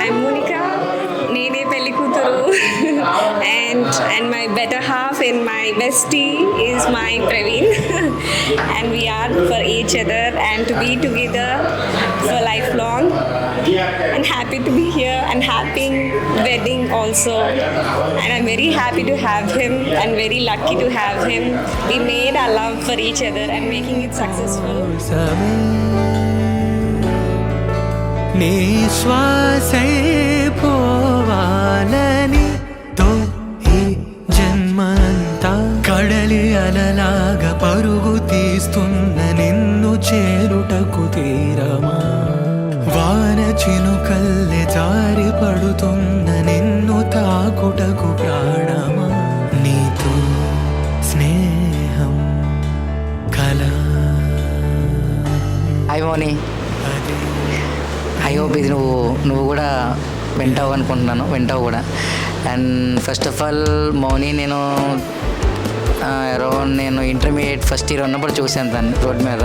I'm Monica. Nene Pelli Kuturu. and my better half and my bestie is my Praveen. And we are for each other and to be together for lifelong. And happy to be here and happy wedding also. And I'm very happy to have him and very lucky to have him. We made our love for each other and making it successful. నీ శ్వాసే పోవాలని తో ఈ జన్మంతా కడలి అలలాగా పరుగు తీస్తున్న నిన్ను చేరుటకు తీరమా వాన చినుకల్లె జారి పడుతున్న నిన్ను తాకుటకు ప్రాణమా నీతో స్నేహం కలా హాయ్ మోని, ఐ హోప్ ఇది నువ్వు కూడా వింటావు కూడా. అండ్ ఫస్ట్ ఆఫ్ ఆల్ మౌని, నేను అరౌండ్ ఇంటర్మీడియట్ ఫస్ట్ ఇయర్ ఉన్నప్పుడు చూశాను తను రోడ్ మీద.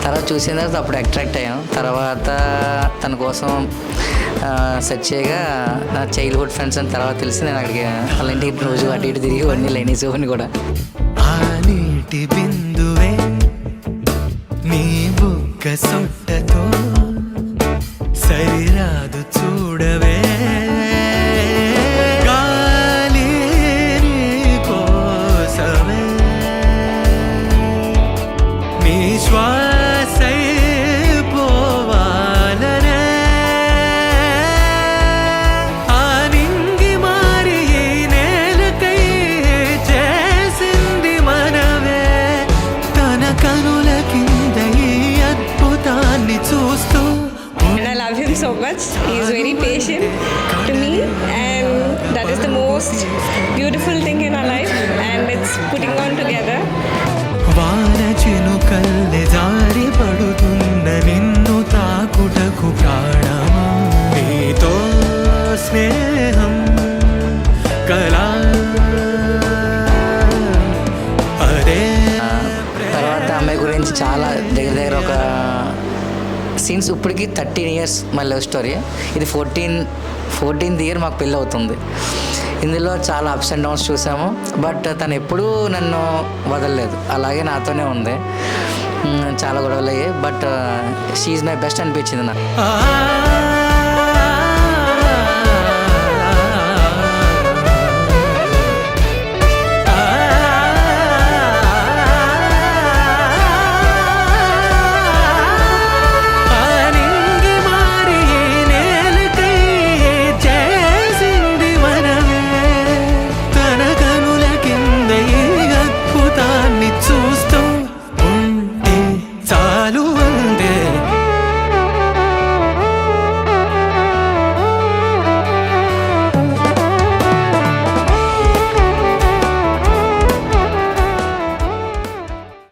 తర్వాత చూసిన తర్వాత అప్పుడు అట్రాక్ట్ అయ్యాను. తర్వాత తన కోసం సెర్చ్ చేయగా నా చైల్డ్హుడ్ ఫ్రెండ్స్ అని తర్వాత తెలిసి నేను అక్కడికి వాళ్ళ ఇంటికి రోజు అటు ఇటు తిరిగి వన్నీ లేనిసోని కూడా. ఆ నీటి బిందువే నీ బుగ్గ సొట్టతో సరిరాదు చూడవే గాలి నీ కోసమే నీ శ్వాసై పోవాలనే ఆ నింగి మారి ఈ నేలకై చేసింది మనవే తన కనుల కింద ఈ అద్భుతాన్ని చూస్తూ. And I love him so much. He is very patient to me, and that is the most beautiful thing in our life, and it's putting on together. వాన చినుకల్లె జారి పడుతున్న నిన్ను తాకుటకు ప్రాణమా నీతో స్నేహం కలా అదే. తర్వాత అమ్మాయి గురించి చాలా దగ్గర ఒక సీన్స్ ఇప్పటికి 13 years మా లవ్ స్టోరీ. ఇది 14th ఇయర్ మాకు పెళ్ళి అవుతుంది. ఇందులో చాలా అప్స్ అండ్ డౌన్స్ చూసాము, బట్ తను ఎప్పుడూ నన్ను వదలలేదు, అలాగే నాతోనే ఉంది. చాలా గొడవలు అయ్యాయి, but she is my best అనిపించింది నాకు.